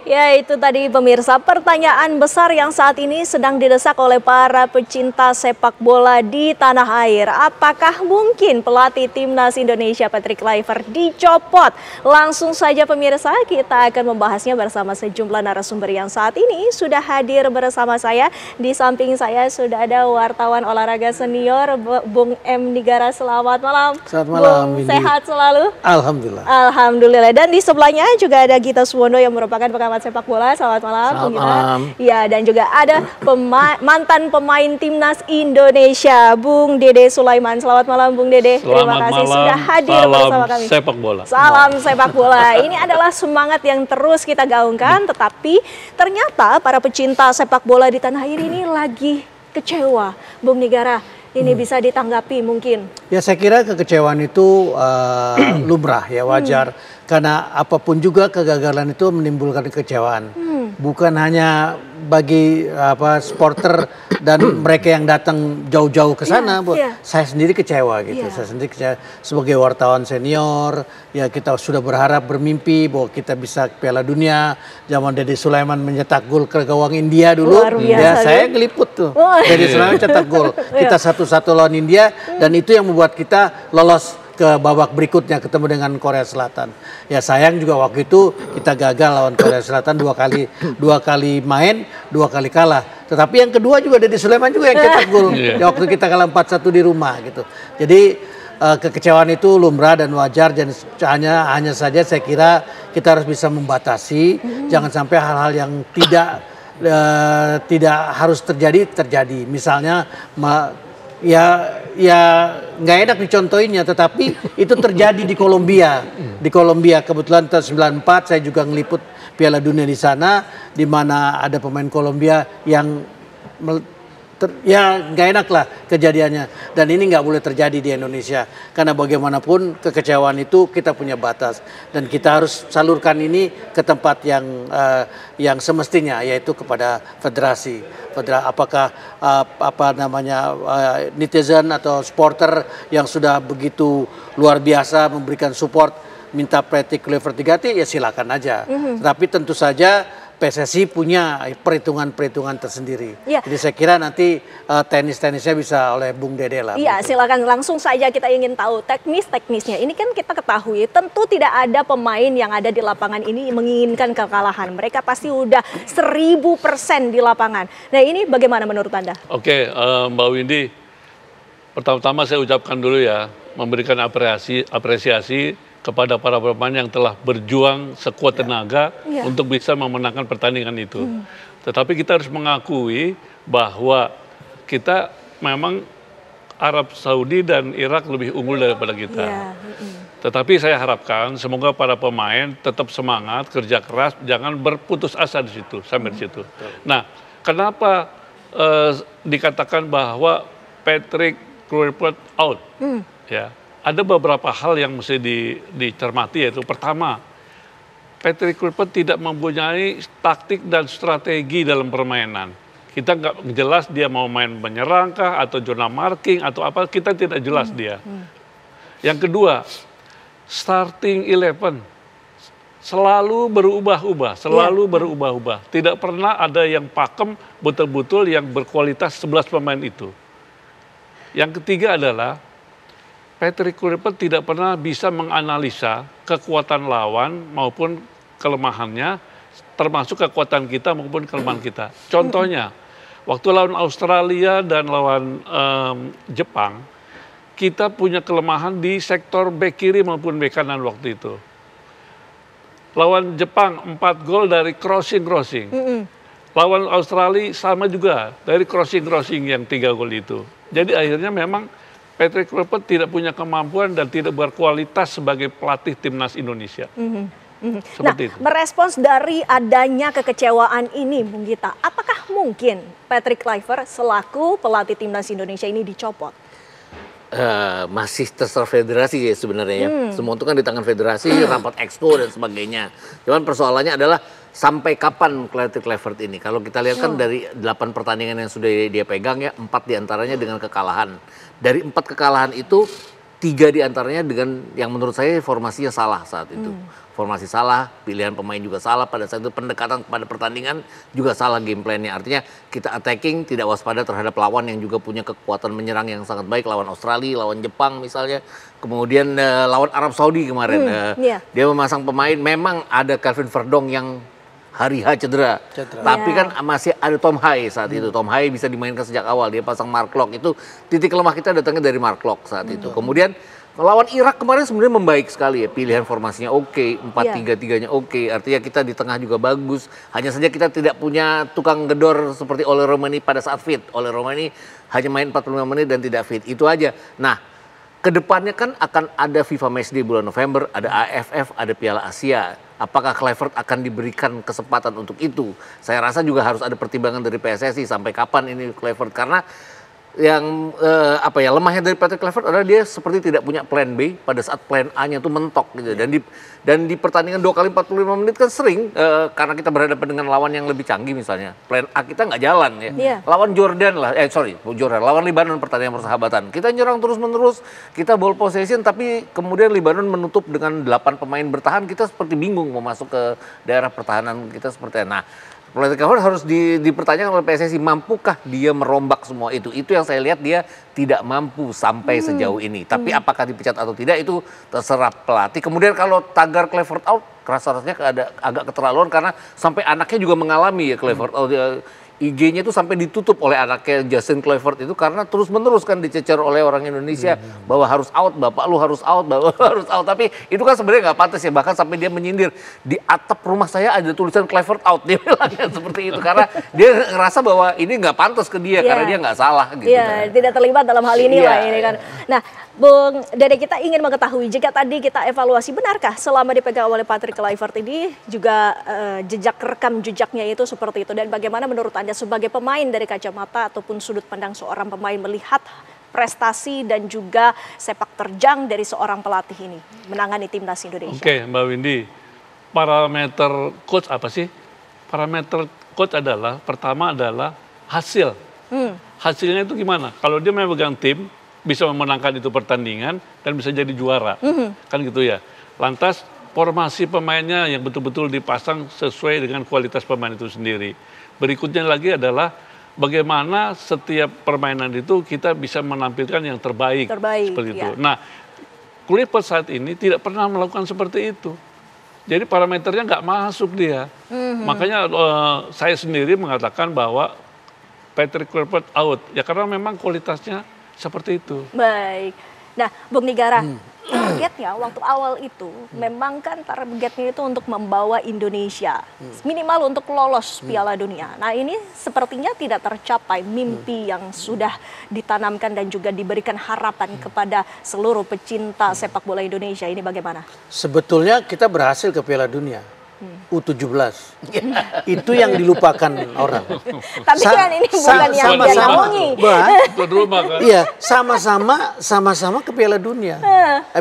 Ya, itu tadi pemirsa pertanyaan besar yang saat ini sedang didesak oleh para pecinta sepak bola di tanah air. Apakah mungkin pelatih timnas Indonesia Patrick Kluivert dicopot? Langsung saja pemirsa, kita akan membahasnya bersama sejumlah narasumber yang saat ini sudah hadir bersama saya. Di samping saya sudah ada wartawan olahraga senior Bung M. Nigara. Selamat malam. Selamat malam. Bung, sehat selalu? Alhamdulillah. Alhamdulillah. Dan di sebelahnya juga ada Gita Suwondo yang merupakan pengamat sepak bola. Selamat malam. Selamat malam. Ya, dan juga ada mantan pemain timnas Indonesia, Bung Dede Sulaiman. Selamat malam, Bung Dede. Terima kasih sudah hadir bersama kami. Salam sepak bola. Salam sepak bola. Ini adalah semangat yang terus kita gaungkan, tetapi ternyata para pecinta sepak bola di tanah air ini lagi kecewa. Bung Nigara, ini bisa ditanggapi mungkin? Ya, saya kira kekecewaan itu lumrah, ya, wajar. Karena apapun juga kegagalan itu menimbulkan kekecewaan. Bukan hanya bagi supporter dan mereka yang datang jauh-jauh ke sana. Saya sendiri kecewa gitu. Saya sendiri kecewa sebagai wartawan senior. Ya, kita sudah berharap, bermimpi bahwa kita bisa Piala Dunia. Zaman Dede Sulaiman mencetak gol ke gawang India dulu. Ya, saya ngeliput tuh. Dede Sulaiman cetak gol. Kita 1-1 lawan India dan itu yang membuat kita lolos ke babak berikutnya ketemu dengan Korea Selatan. Ya, sayang juga waktu itu kita gagal lawan Korea Selatan dua kali main, 2 kali kalah. Tetapi yang kedua juga Dede Sulaiman juga yang cetak gol. Ya, waktu kita kalah 4-1 di rumah gitu. Jadi kekecewaan itu lumrah dan wajar, dan hanya saja saya kira kita harus bisa membatasi, jangan sampai hal-hal yang tidak harus terjadi. Misalnya ya nggak enak dicontohinnya, tetapi itu terjadi di Kolombia. Di Kolombia kebetulan tahun 94 saya juga ngeliput Piala Dunia di sana, di mana ada pemain Kolombia yang ya nggak enak lah kejadiannya. Dan ini nggak boleh terjadi di Indonesia, karena bagaimanapun kekecewaan itu kita punya batas dan kita harus salurkan ini ke tempat yang semestinya, yaitu kepada federasi. Apakah netizen atau supporter yang sudah begitu luar biasa memberikan support minta Patrick Kluivert diganti, ya silakan aja. Tapi tentu saja PSSI punya perhitungan tersendiri. Jadi saya kira nanti teknisnya bisa oleh Bung Dede lah. Iya, silakan langsung saja, kita ingin tahu teknisnya. Ini kan kita ketahui tentu tidak ada pemain yang ada di lapangan ini menginginkan kekalahan. Mereka pasti udah 1000% di lapangan. Nah, ini bagaimana menurut Anda? Oke, Mbak Windy, pertama-tama saya ucapkan dulu ya, memberikan apresiasi kepada para pemain yang telah berjuang sekuat tenaga untuk bisa memenangkan pertandingan itu. Tetapi kita harus mengakui bahwa kita memang Arab Saudi dan Irak lebih unggul daripada kita. Tetapi saya harapkan semoga para pemain tetap semangat, kerja keras, jangan berputus asa di situ, sampai di situ. Nah, kenapa dikatakan bahwa Patrick Kluivert out? Ya. Ada beberapa hal yang mesti dicermati, yaitu pertama, Patrick Kluivert tidak mempunyai taktik dan strategi dalam permainan. Kita nggak jelas dia mau main menyerangkah atau zona marking atau apa, kita tidak jelas dia. Yang kedua, starting 11 selalu berubah-ubah, Tidak pernah ada yang pakem betul-betul yang berkualitas 11 pemain itu. Yang ketiga adalah Patrick Kluivert tidak pernah bisa menganalisa kekuatan lawan maupun kelemahannya, termasuk kekuatan kita maupun kelemahan kita. Contohnya, waktu lawan Australia dan lawan Jepang, kita punya kelemahan di sektor bek kiri maupun bek kanan waktu itu. Lawan Jepang 4 gol dari crossing. Lawan Australia sama juga dari crossing yang 3 gol itu. Jadi akhirnya memang Patrick Kluivert tidak punya kemampuan dan tidak berkualitas sebagai pelatih timnas Indonesia. Seperti itu. Merespons dari adanya kekecewaan ini, Bung Gita, apakah mungkin Patrick Kluivert selaku pelatih timnas Indonesia ini dicopot? Masih terserah federasi ya sebenarnya ya. Semua itu kan di tangan federasi, rapat exco dan sebagainya. Cuman persoalannya adalah sampai kapan Patrick Kluivert ini? Kalau kita lihat kan dari 8 pertandingan yang sudah dia pegang ya, 4 diantaranya dengan kekalahan. Dari 4 kekalahan itu 3 diantaranya dengan yang menurut saya formasinya salah saat itu. Formasi salah, pilihan pemain juga salah, pada saat itu pendekatan pada pertandingan juga salah game plan-nya. Artinya kita attacking, tidak waspada terhadap lawan yang juga punya kekuatan menyerang yang sangat baik, lawan Australia, lawan Jepang misalnya. Kemudian lawan Arab Saudi kemarin, dia memasang pemain, memang ada Kelvin Verdong yang hari H cedera. Tapi kan masih ada Tom Hai saat itu. Tom Hai bisa dimainkan sejak awal, dia pasang Mark Locke, itu titik lemah kita datangnya dari Mark Locke saat itu. Kemudian lawan Irak kemarin sebenarnya membaik sekali ya, pilihan formasinya oke, 4-3-3-nya oke, artinya kita di tengah juga bagus. Hanya saja kita tidak punya tukang gedor seperti Ole Romani pada saat fit. Ole Romani hanya main 45 menit dan tidak fit, itu aja. Nah, kedepannya kan akan ada FIFA Matchday bulan November, ada AFF, ada Piala Asia. Apakah Kluivert akan diberikan kesempatan untuk itu? Saya rasa juga harus ada pertimbangan dari PSSI sampai kapan ini Kluivert, karena yang lemahnya dari Patrick Kluivert adalah dia seperti tidak punya plan B pada saat plan A-nya itu mentok gitu. Dan di pertandingan 2 kali 45 menit kan sering karena kita berhadapan dengan lawan yang lebih canggih misalnya. Plan A kita nggak jalan ya. Lawan Jordan lah, lawan Libanon pertandingan persahabatan. Kita nyerang terus-menerus, kita ball possession, tapi kemudian Libanon menutup dengan 8 pemain bertahan, kita seperti bingung mau masuk ke daerah pertahanan kita seperti itu. Nah, Kluivert harus dipertanyakan oleh PSSI, mampukah dia merombak semua itu? Itu yang saya lihat dia tidak mampu sampai sejauh ini. Tapi apakah dipecat atau tidak itu terserah pelatih. Kemudian kalau tagar Kluivert out, rasanya agak keterlaluan karena sampai anaknya juga mengalami ya Kluivert out. IG-nya itu sampai ditutup oleh anaknya Justin Kluivert itu karena terus-menerus kan dicecer oleh orang Indonesia bahwa harus out, bapak lu harus out, bapak lu harus out. Tapi itu kan sebenarnya nggak pantas ya, bahkan sampai dia menyindir di atap rumah saya ada tulisan Kluivert out, dia bilangnya seperti itu karena dia ngerasa bahwa ini nggak pantas ke dia karena dia nggak salah gitu. Iya, tidak terlibat dalam hal ini lah ini kan. Nah, Bung Dede, kita ingin mengetahui jika tadi kita evaluasi, benarkah selama dipegang oleh Patrick Kluivert ini juga jejak rekam jejaknya itu seperti itu, dan bagaimana menurut Anda sebagai pemain dari kacamata ataupun sudut pandang seorang pemain melihat prestasi dan juga sepak terjang dari seorang pelatih ini menangani timnas Indonesia? Oke, Mbak Windy, parameter coach apa sih? Parameter coach adalah, pertama adalah hasil. Hasilnya itu gimana? Kalau dia memegang tim, bisa memenangkan itu pertandingan dan bisa jadi juara, kan gitu ya. Lantas formasi pemainnya yang betul-betul dipasang sesuai dengan kualitas pemain itu sendiri. Berikutnya lagi adalah bagaimana setiap permainan itu kita bisa menampilkan yang terbaik seperti itu. Nah, Kluivert saat ini tidak pernah melakukan seperti itu. Jadi parameternya nggak masuk dia. Makanya saya sendiri mengatakan bahwa Patrick Kluivert out ya karena memang kualitasnya seperti itu. Baik. Nah, Bung Nigara, targetnya waktu awal itu memang kan targetnya itu untuk membawa Indonesia minimal untuk lolos Piala Dunia. Nah, ini sepertinya tidak tercapai mimpi yang sudah ditanamkan dan juga diberikan harapan kepada seluruh pecinta sepak bola Indonesia. Ini bagaimana? Sebetulnya kita berhasil ke Piala Dunia. U17 itu yang dilupakan orang. Tapi kan ini bukan yang dia naungi. Iya, sama-sama ke Piala Dunia.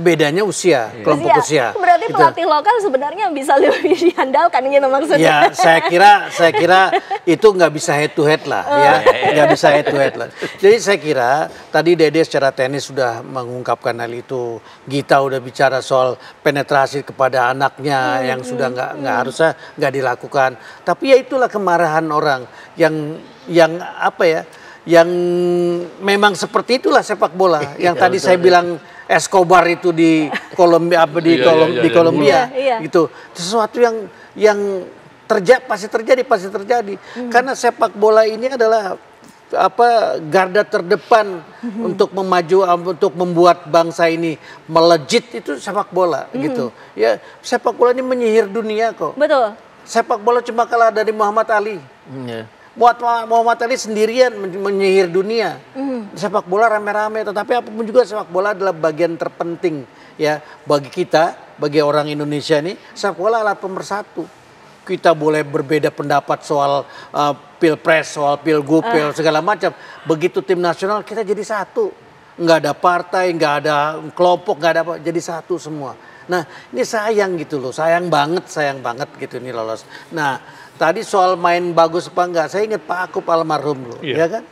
Bedanya usia, kelompok usia. Berarti gitu. Pelatih lokal sebenarnya bisa lebih diandalkan gitu maksudnya. Ya, saya kira itu nggak bisa head to head lah, ya, nggak bisa head to head lah. Jadi saya kira tadi Dede secara teknis sudah mengungkapkan hal itu. Gita udah bicara soal penetrasi kepada anaknya yang sudah nggak harusnya nggak dilakukan. Tapi ya itulah kemarahan orang yang apa ya, yang memang seperti itulah sepak bola. Yang tadi saya bilang Escobar itu di Kolombia, di Kolombia, gitu. Sesuatu yang pasti terjadi. Karena sepak bola ini adalah garda terdepan untuk untuk membuat bangsa ini melejit, itu sepak bola gitu. Ya, sepak bola ini menyihir dunia kok. Betul. Sepak bola cuma kalah dari Muhammad Ali. Muhammad Ali sendirian menyihir dunia. Sepak bola rame-rame, tetapi apapun juga sepak bola adalah bagian terpenting ya bagi kita, bagi orang Indonesia ini. Sepak bola alat pemersatu. Kita boleh berbeda pendapat soal pilpres, soal pilgub, segala macam. Begitu tim nasional kita jadi satu. Nggak ada partai, nggak ada kelompok, nggak ada apa. Jadi satu semua. Nah, ini sayang gitu loh. Sayang banget gitu ini lolos. Nah, tadi soal main bagus apa enggak, saya ingat Pak Akub almarhum loh. Ya kan?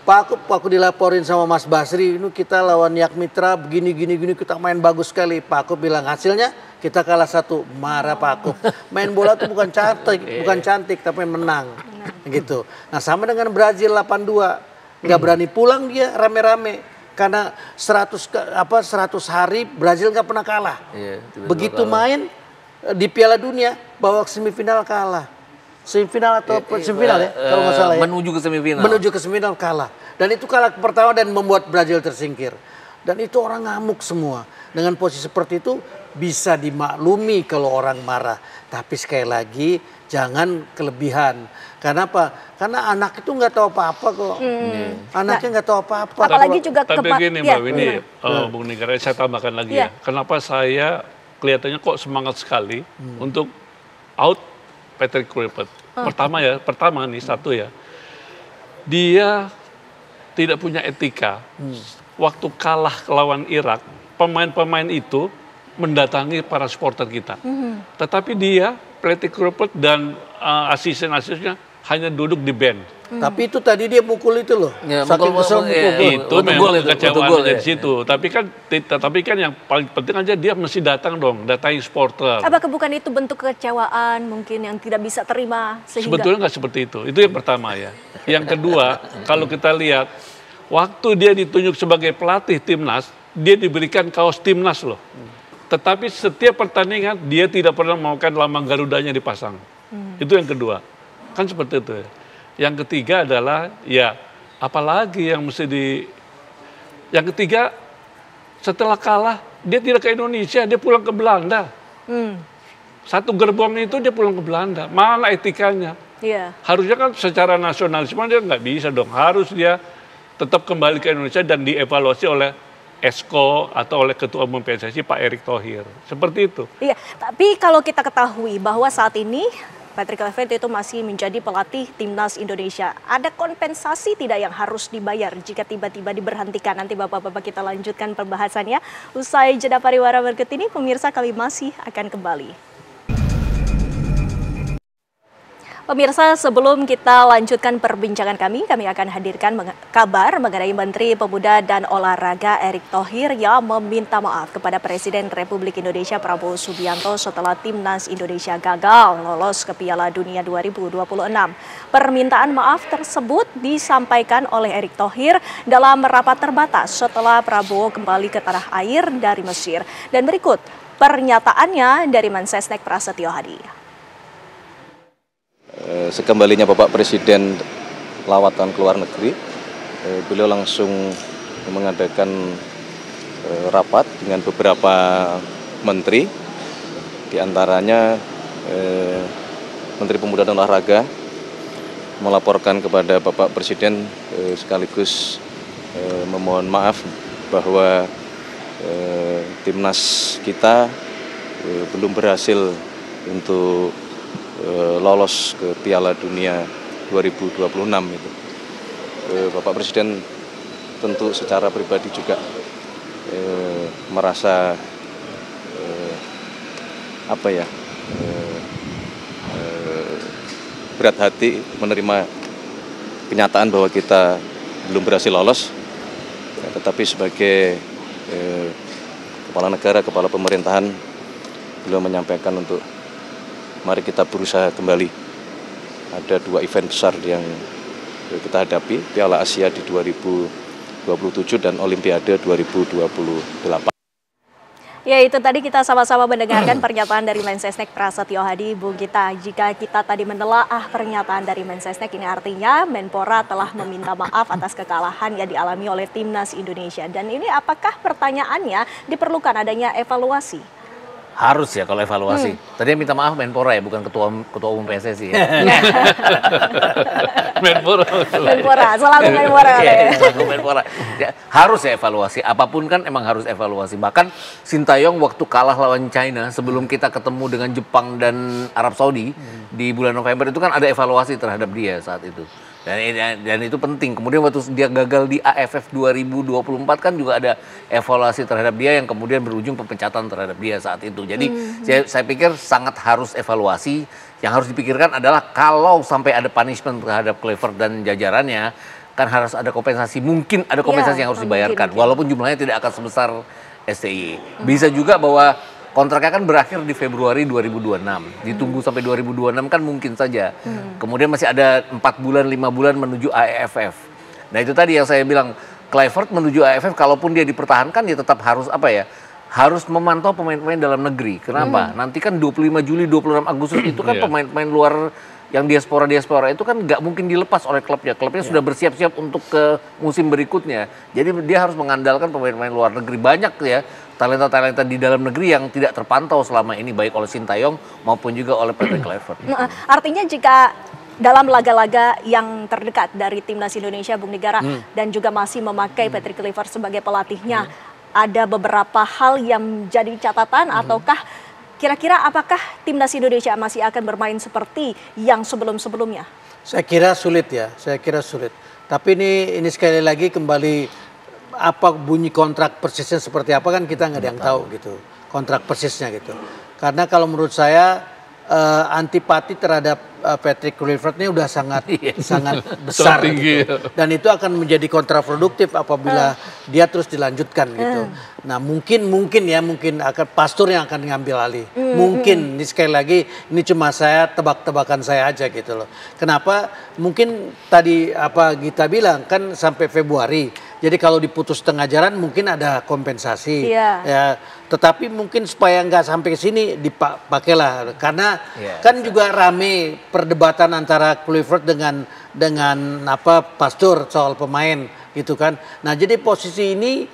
Pak aku dilaporin sama Mas Basri, ini kita lawan Yak Mitra begini kita main bagus sekali. Pak aku bilang hasilnya kita kalah 1, marah Pak aku. Main bola tuh bukan cantik tapi menang. Gitu. Nah sama dengan Brazil 82, nggak berani pulang dia rame-rame karena 100 hari Brazil nggak pernah kalah. Begitu main di Piala Dunia bawa ke semifinal kalah. Semifinal atau semifinal ya kalau nggak salah ya. Menuju ke semifinal. Menuju ke semifinal kalah. Dan itu kalah pertama dan membuat Brazil tersingkir. Dan itu orang ngamuk semua. Dengan posisi seperti itu bisa dimaklumi kalau orang marah. Tapi sekali lagi jangan kelebihan. Karena apa? Karena anak itu nggak tahu apa-apa kok. Anaknya nggak tahu apa-apa. Apalagi juga tapi gini Mbak Winnie, Bung Nigara, saya tambahkan lagi ya. Kenapa saya kelihatannya kok semangat sekali untuk out Patrick Kluivert. Pertama nih satu ya, dia tidak punya etika. Waktu kalah lawan Irak, pemain-pemain itu mendatangi para supporter kita. Tetapi dia, Patrick Kluivert dan asisten-asistennya hanya duduk di bench. Tapi itu tadi dia mukul itu loh. Saking kesel Itu memang kekecewaan di situ. Tapi kan yang paling penting aja dia mesti datang dong, datangi supporter. Apakah bukan itu bentuk kekecewaan mungkin yang tidak bisa terima sehingga... Sebetulnya nggak seperti itu. Itu yang pertama ya. Yang kedua, kalau kita lihat waktu dia ditunjuk sebagai pelatih timnas, dia diberikan kaos timnas loh. Tetapi setiap pertandingan dia tidak pernah maukan lambang Garudanya dipasang. Itu yang kedua. Kan seperti itu ya. Yang ketiga adalah ya apalagi yang mesti Yang ketiga setelah kalah dia tidak ke Indonesia, dia pulang ke Belanda. Satu gerbong itu dia pulang ke Belanda. Mana etikanya? Harusnya kan secara nasionalisme dia nggak bisa dong. Harus dia tetap kembali ke Indonesia dan dievaluasi oleh Esko atau oleh Ketua Umum PSSI Pak Erick Thohir. Seperti itu. Iya, tapi kalau kita ketahui bahwa saat ini Patrick Kluivert itu masih menjadi pelatih timnas Indonesia. Ada kompensasi tidak yang harus dibayar jika tiba-tiba diberhentikan? Nanti Bapak-Bapak kita lanjutkan pembahasannya. Usai jeda pariwara berikut ini, pemirsa kami masih akan kembali. Pemirsa, sebelum kita lanjutkan perbincangan kami akan hadirkan kabar mengenai Menteri Pemuda dan Olahraga Erick Thohir yang meminta maaf kepada Presiden Republik Indonesia Prabowo Subianto setelah timnas Indonesia gagal lolos ke Piala Dunia 2026. Permintaan maaf tersebut disampaikan oleh Erick Thohir dalam rapat terbatas setelah Prabowo kembali ke tanah air dari Mesir. Dan berikut pernyataannya dari Mensesnek Prasetyo Hadi. Sekembalinya Bapak Presiden lawatan ke luar negeri, beliau langsung mengadakan rapat dengan beberapa menteri, diantaranya Menteri Pemuda dan Olahraga melaporkan kepada Bapak Presiden sekaligus memohon maaf bahwa timnas kita belum berhasil untuk lolos ke Piala Dunia 2026 itu. Bapak Presiden tentu secara pribadi juga merasa berat hati menerima kenyataan bahwa kita belum berhasil lolos, tetapi sebagai kepala negara, kepala pemerintahan, beliau menyampaikan untuk mari kita berusaha kembali. Ada 2 event besar yang kita hadapi, Piala Asia di 2027 dan Olimpiade 2028. Ya, itu tadi kita sama-sama mendengarkan pernyataan dari Mensesnek Prasetyo Hadi. Bung Gita, jika kita tadi menelaah pernyataan dari Mensesnek, ini artinya Menpora telah meminta maaf atas kekalahan yang dialami oleh timnas Indonesia. Dan ini apakah pertanyaannya diperlukan adanya evaluasi? Harus ya kalau evaluasi. Tadi minta maaf Menpora ya, bukan ketua umum PSSI ya. Menpora, selalu Menpora. Menpora. Ya, harus ya evaluasi. Apapun kan emang harus evaluasi. Bahkan Sintayong waktu kalah lawan China sebelum kita ketemu dengan Jepang dan Arab Saudi di bulan November itu kan ada evaluasi terhadap dia saat itu. Dan itu penting. Kemudian waktu dia gagal di AFF 2024 kan juga ada evaluasi terhadap dia yang kemudian berujung pemecatan terhadap dia saat itu. Jadi saya pikir sangat harus evaluasi. Yang harus dipikirkan adalah kalau sampai ada punishment terhadap Kluivert dan jajarannya, kan harus ada kompensasi, mungkin ada kompensasi yang harus dibayarkan, walaupun jumlahnya tidak akan sebesar STI. Bisa juga bahwa kontraknya kan berakhir di Februari 2026, ditunggu sampai 2026 kan mungkin saja. Kemudian masih ada 4 bulan, 5 bulan menuju AFF. Nah itu tadi yang saya bilang, Kluivert menuju AFF, kalaupun dia dipertahankan, dia tetap harus harus memantau pemain-pemain dalam negeri. Kenapa? Nanti kan 25 Juli, 26 Agustus itu kan pemain-pemain luar yang diaspora itu kan nggak mungkin dilepas oleh klubnya. Klubnya sudah bersiap-siap untuk ke musim berikutnya. Jadi dia harus mengandalkan pemain-pemain luar negeri. Banyak ya talenta-talenta di dalam negeri yang tidak terpantau selama ini, baik oleh Sintayong maupun juga oleh Patrick Kluivert. Artinya jika dalam laga-laga yang terdekat dari Timnas Indonesia, Bung Negara, dan juga masih memakai Patrick Kluivert sebagai pelatihnya, ada beberapa hal yang jadi catatan ataukah kira-kira apakah Timnas Indonesia masih akan bermain seperti yang sebelum-sebelumnya? Saya kira sulit ya, saya kira sulit. Tapi ini sekali lagi kembali apa bunyi kontrak persisnya seperti apa kan kita nggak ada yang tahu gitu. Kontrak persisnya gitu. Karena kalau menurut saya antipati terhadap Patrick Kluivert ini udah sangat besar gitu. Dan itu akan menjadi kontraproduktif apabila dia terus dilanjutkan gitu. Nah mungkin akan Pastur yang akan ngambil alih. Mungkin ini sekali lagi ini cuma saya tebak-tebakan saya aja gitu loh. Kenapa? Mungkin tadi apa Gita bilang kan sampai Februari. Jadi kalau diputus tengah jalan mungkin ada kompensasi. Ya, tetapi mungkin supaya nggak sampai ke sini dipakailah karena kan juga rame perdebatan antara Kluivert dengan Pastur soal pemain gitu kan. Nah jadi posisi ini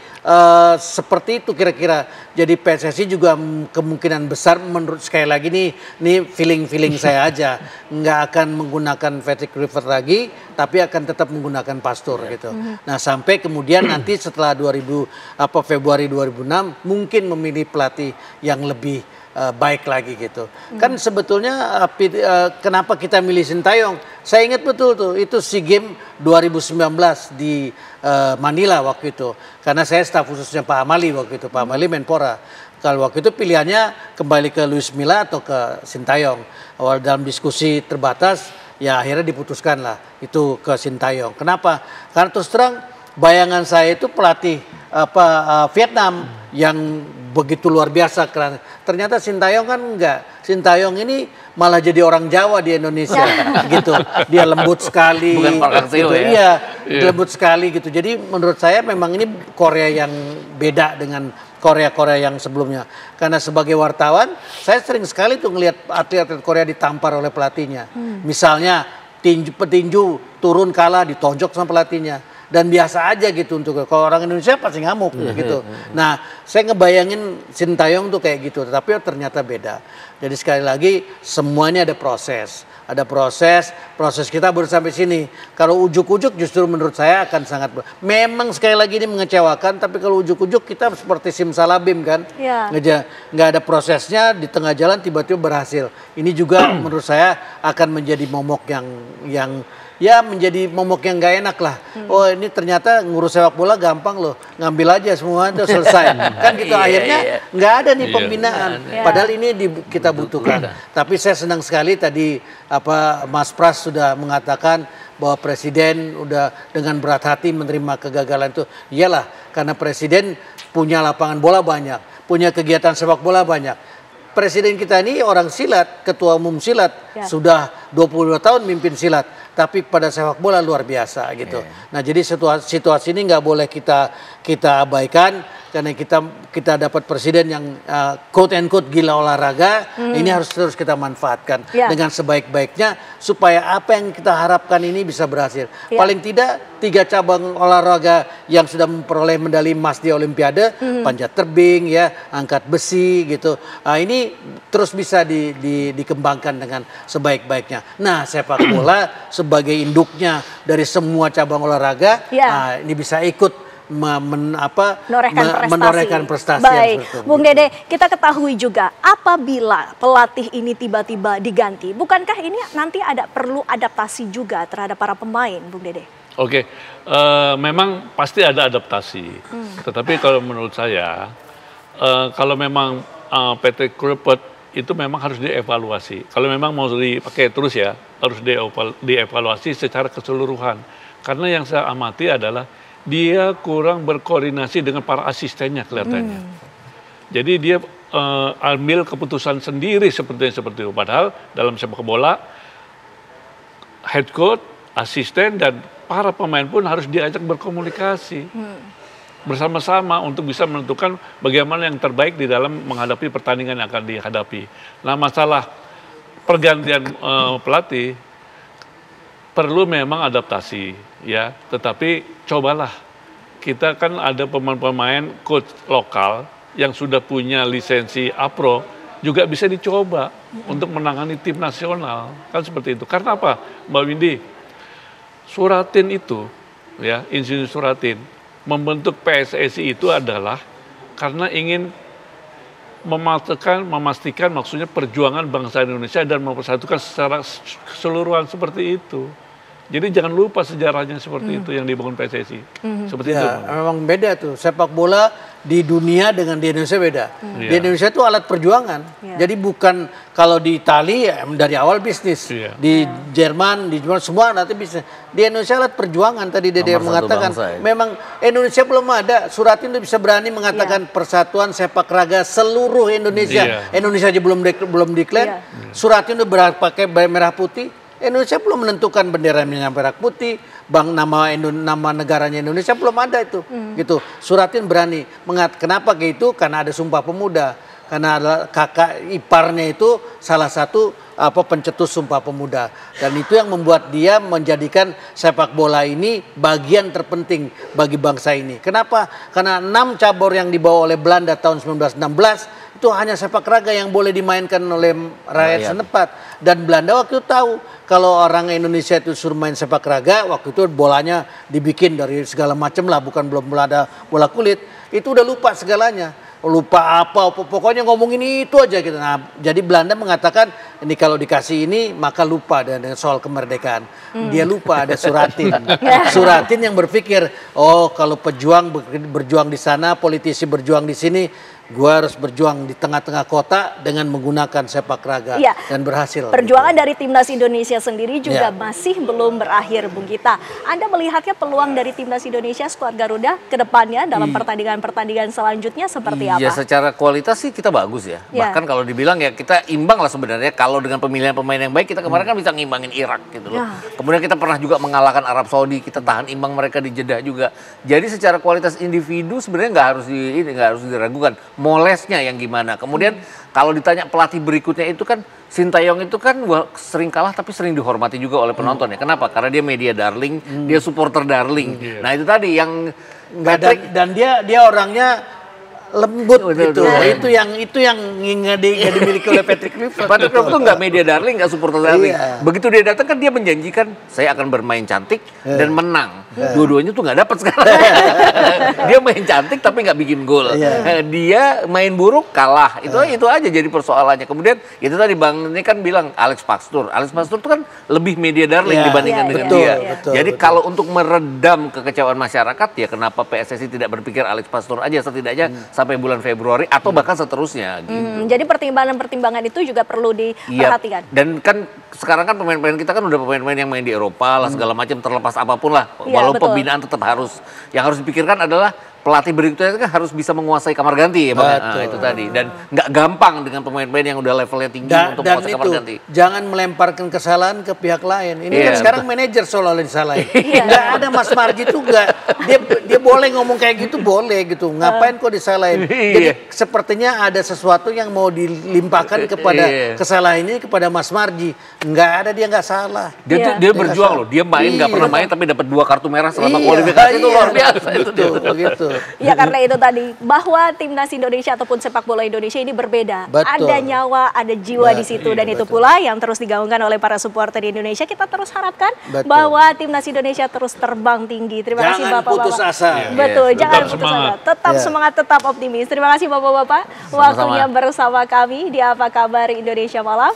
seperti itu kira-kira. Jadi PSSI juga kemungkinan besar menurut sekali lagi nih feeling saya aja nggak akan menggunakan Patrick Kluivert lagi, tapi akan tetap menggunakan Pastur gitu. Nah sampai kemudian nanti setelah Februari 2006 mungkin memilih pelatih yang lebih baik lagi gitu. Kan sebetulnya kenapa kita milih Sintayong? Saya ingat betul tuh itu SEA Games 2019 di Manila waktu itu. Karena saya staf khususnya Pak Amali waktu itu, Pak Amali Menpora. Kalau waktu itu pilihannya kembali ke Luis Milla atau ke Sintayong. Awal dalam diskusi terbatas ya akhirnya diputuskan lah itu ke Sintayong. Kenapa? Karena terus terang bayangan saya itu pelatih Vietnam yang begitu luar biasa keren. Ternyata Sintayong kan enggak. Sintayong ini malah jadi orang Jawa di Indonesia gitu. Dia lembut sekali. Bukan orang gitu. Iya, lembut sekali gitu. Jadi menurut saya memang ini Korea yang beda dengan Korea yang sebelumnya. Karena sebagai wartawan, saya sering sekali tuh ngelihat atlet-atlet Korea ditampar oleh pelatihnya. Misalnya petinju turun kalah ditonjok sama pelatihnya. Dan biasa aja gitu untuk kalau orang Indonesia pasti ngamuk gitu. Nah, saya ngebayangin Sintayong tuh kayak gitu, tapi ternyata beda. Jadi sekali lagi semuanya ada proses kita baru sampai sini. Kalau ujuk-ujuk justru menurut saya akan sangat memang sekali lagi ini mengecewakan, tapi kalau ujuk-ujuk kita seperti simsalabim kan. Nggak ada prosesnya di tengah jalan tiba-tiba berhasil. Ini juga menurut saya akan menjadi momok yang menjadi momok yang gak enak lah. Oh ini ternyata ngurus sepak bola gampang loh. Ngambil aja semua itu selesai. Kan gitu akhirnya nggak ada nih pembinaan. Padahal ini kita butuhkan. Tapi saya senang sekali tadi Mas Pras sudah mengatakan bahwa Presiden udah dengan berat hati menerima kegagalan itu. Iyalah karena Presiden punya lapangan bola banyak. Punya kegiatan sepak bola banyak. Presiden kita ini orang silat, ketua umum silat, sudah 22 tahun mimpin silat, tapi pada sepak bola luar biasa gitu. Nah jadi situasi ini nggak boleh kita abaikan karena kita dapat presiden yang quote and quote gila olahraga. Ini harus terus kita manfaatkan dengan sebaik-baiknya supaya apa yang kita harapkan ini bisa berhasil. Paling tidak 3 cabang olahraga yang sudah memperoleh medali emas di Olimpiade, panjat tebing angkat besi gitu. Nah, ini terus bisa dikembangkan dengan sebaik-baiknya. Nah, sepak bola sebagai induknya dari semua cabang olahraga, nah, ini bisa ikut menorehkan prestasi. Baik, Bung Dede, kita ketahui juga apabila pelatih ini tiba-tiba diganti, bukankah ini nanti perlu adaptasi juga terhadap para pemain, Bung Dede? Oke, memang pasti ada adaptasi. Tetapi kalau menurut saya, kalau memang Patrick Kluivert itu memang harus dievaluasi. Kalau memang mau dipakai terus harus dievaluasi secara keseluruhan. Karena yang saya amati adalah dia kurang berkoordinasi dengan para asistennya kelihatannya. Jadi dia ambil keputusan sendiri seperti itu. Padahal dalam sepak bola, head coach, asisten, dan para pemain pun harus diajak berkomunikasi bersama-sama untuk bisa menentukan bagaimana yang terbaik di dalam menghadapi pertandingan yang akan dihadapi. Nah, masalah pergantian pelatih perlu memang adaptasi, ya. Tetapi cobalah, kita kan ada pemain-pemain coach lokal yang sudah punya lisensi APRO juga bisa dicoba untuk menangani tim nasional, kan seperti itu. Karena apa, Mbak Windy? Suratin itu, ya, Insinyur Suratin membentuk PSSI itu adalah karena ingin memastikan maksudnya perjuangan bangsa Indonesia dan mempersatukan secara keseluruhan seperti itu. Jadi jangan lupa sejarahnya seperti itu yang dibangun PSSI. Seperti itu. Memang beda tuh. Sepak bola di dunia dengan di Indonesia beda. Di Indonesia itu alat perjuangan. Jadi bukan kalau di Italia dari awal bisnis. Di Jerman, di Jerman semua nanti bisnis. Di Indonesia alat perjuangan. Tadi Dede mengatakan memang Indonesia belum ada. Suratin itu bisa berani mengatakan persatuan sepak raga seluruh Indonesia. Indonesia aja belum declare. Suratin itu pakai merah putih. Indonesia belum menentukan benderanya merah putih, nama negaranya Indonesia belum ada itu, gitu. Suratin berani kenapa gitu? Karena ada Sumpah Pemuda, karena kakak iparnya itu salah satu pencetus Sumpah Pemuda, dan itu yang membuat dia menjadikan sepak bola ini bagian terpenting bagi bangsa ini. Kenapa? Karena 6 cabur yang dibawa oleh Belanda tahun 1916 itu hanya sepak raga yang boleh dimainkan oleh rakyat setempat, dan Belanda waktu itu tahu kalau orang Indonesia itu suruh main sepak raga, waktu itu bolanya dibikin dari segala macam lah, belum ada bola kulit, itu udah lupa segalanya. Lupa apa, pokoknya ngomongin itu aja gitu. Nah, jadi Belanda mengatakan ini kalau dikasih ini maka lupa dengan soal kemerdekaan. Dia lupa ada Suratin. Suratin yang berpikir, oh kalau pejuang berjuang di sana, politisi berjuang di sini, gua harus berjuang di tengah-tengah kota dengan menggunakan sepak raga dan berhasil. Perjuangan dari timnas Indonesia sendiri juga masih belum berakhir, Bung Gita. Anda melihatnya peluang dari timnas Indonesia skuad Garuda ke depannya dalam pertandingan-pertandingan selanjutnya seperti apa? Ya secara kualitas sih kita bagus ya. Bahkan kalau dibilang ya kita imbang lah sebenarnya. Kalau dengan pemilihan pemain yang baik, kita kemarin kan bisa ngimbangin Irak gitu loh. Kemudian kita pernah juga mengalahkan Arab Saudi, kita tahan imbang mereka di Jeddah juga. Jadi secara kualitas individu sebenarnya nggak harus diragukan. Molesnya yang gimana. Kemudian kalau ditanya pelatih berikutnya itu kan Sintayong itu kan sering kalah tapi sering dihormati juga oleh penonton ya. Kenapa? Karena dia media darling, dia supporter darling. Nah itu tadi yang dan dia orangnya lembut gitu. Itu yang nggak dimiliki oleh Patrick Kluivert. Patrick Kluivert tuh nggak media darling, nggak supporter darling. Begitu dia datang kan dia menjanjikan saya akan bermain cantik dan menang. Dua-duanya tuh nggak dapat sekarang. Dia main cantik tapi nggak bikin gol. Dia main buruk kalah. Itu aja jadi persoalannya. Kemudian itu tadi Bang ini kan bilang Alex Pastoor. Alex Pastoor tuh kan lebih media darling dibandingkan dengan dia. Jadi kalau untuk meredam kekecewaan masyarakat ya kenapa PSSI tidak berpikir Alex Pastoor aja setidaknya sampai bulan Februari atau bahkan seterusnya gitu. Jadi pertimbangan-pertimbangan itu juga perlu diperhatikan. Dan kan sekarang kan pemain-pemain kita kan udah pemain-pemain yang main di Eropa lah segala macam, terlepas apapun lah. Walau pembinaan tetap harus. Yang harus dipikirkan adalah pelatih berikutnya kan harus bisa menguasai kamar ganti ya Bang. Nah, itu tadi. Dan nggak gampang dengan pemain-pemain yang udah levelnya tinggi untuk menguasai kamar ganti. Jangan melemparkan kesalahan ke pihak lain. Ini kan sekarang manajer seolah-olah disalahin. Nggak ada Mas Marji itu nggak. Dia boleh ngomong kayak gitu, boleh gitu. Ngapain kok disalahin? Jadi sepertinya ada sesuatu yang mau dilimpahkan kepada kesalahan ini kepada Mas Marji. Nggak ada, dia nggak salah. Dia berjuang loh. Dia main nggak pernah main tapi dapat 2 kartu merah selama kualifikasi itu luar biasa. Begitu. Ya karena itu tadi bahwa timnas Indonesia ataupun sepak bola Indonesia ini berbeda. Ada nyawa, ada jiwa di situ dan itu pula yang terus digaungkan oleh para supporter di Indonesia. Kita terus harapkan bahwa timnas Indonesia terus terbang tinggi. Terima kasih Bapak-Bapak. Jangan putus asa. Betul, jangan putus asa. Tetap semangat, tetap optimis. Terima kasih Bapak-Bapak waktunya bersama kami di Apa Kabar Indonesia Malam.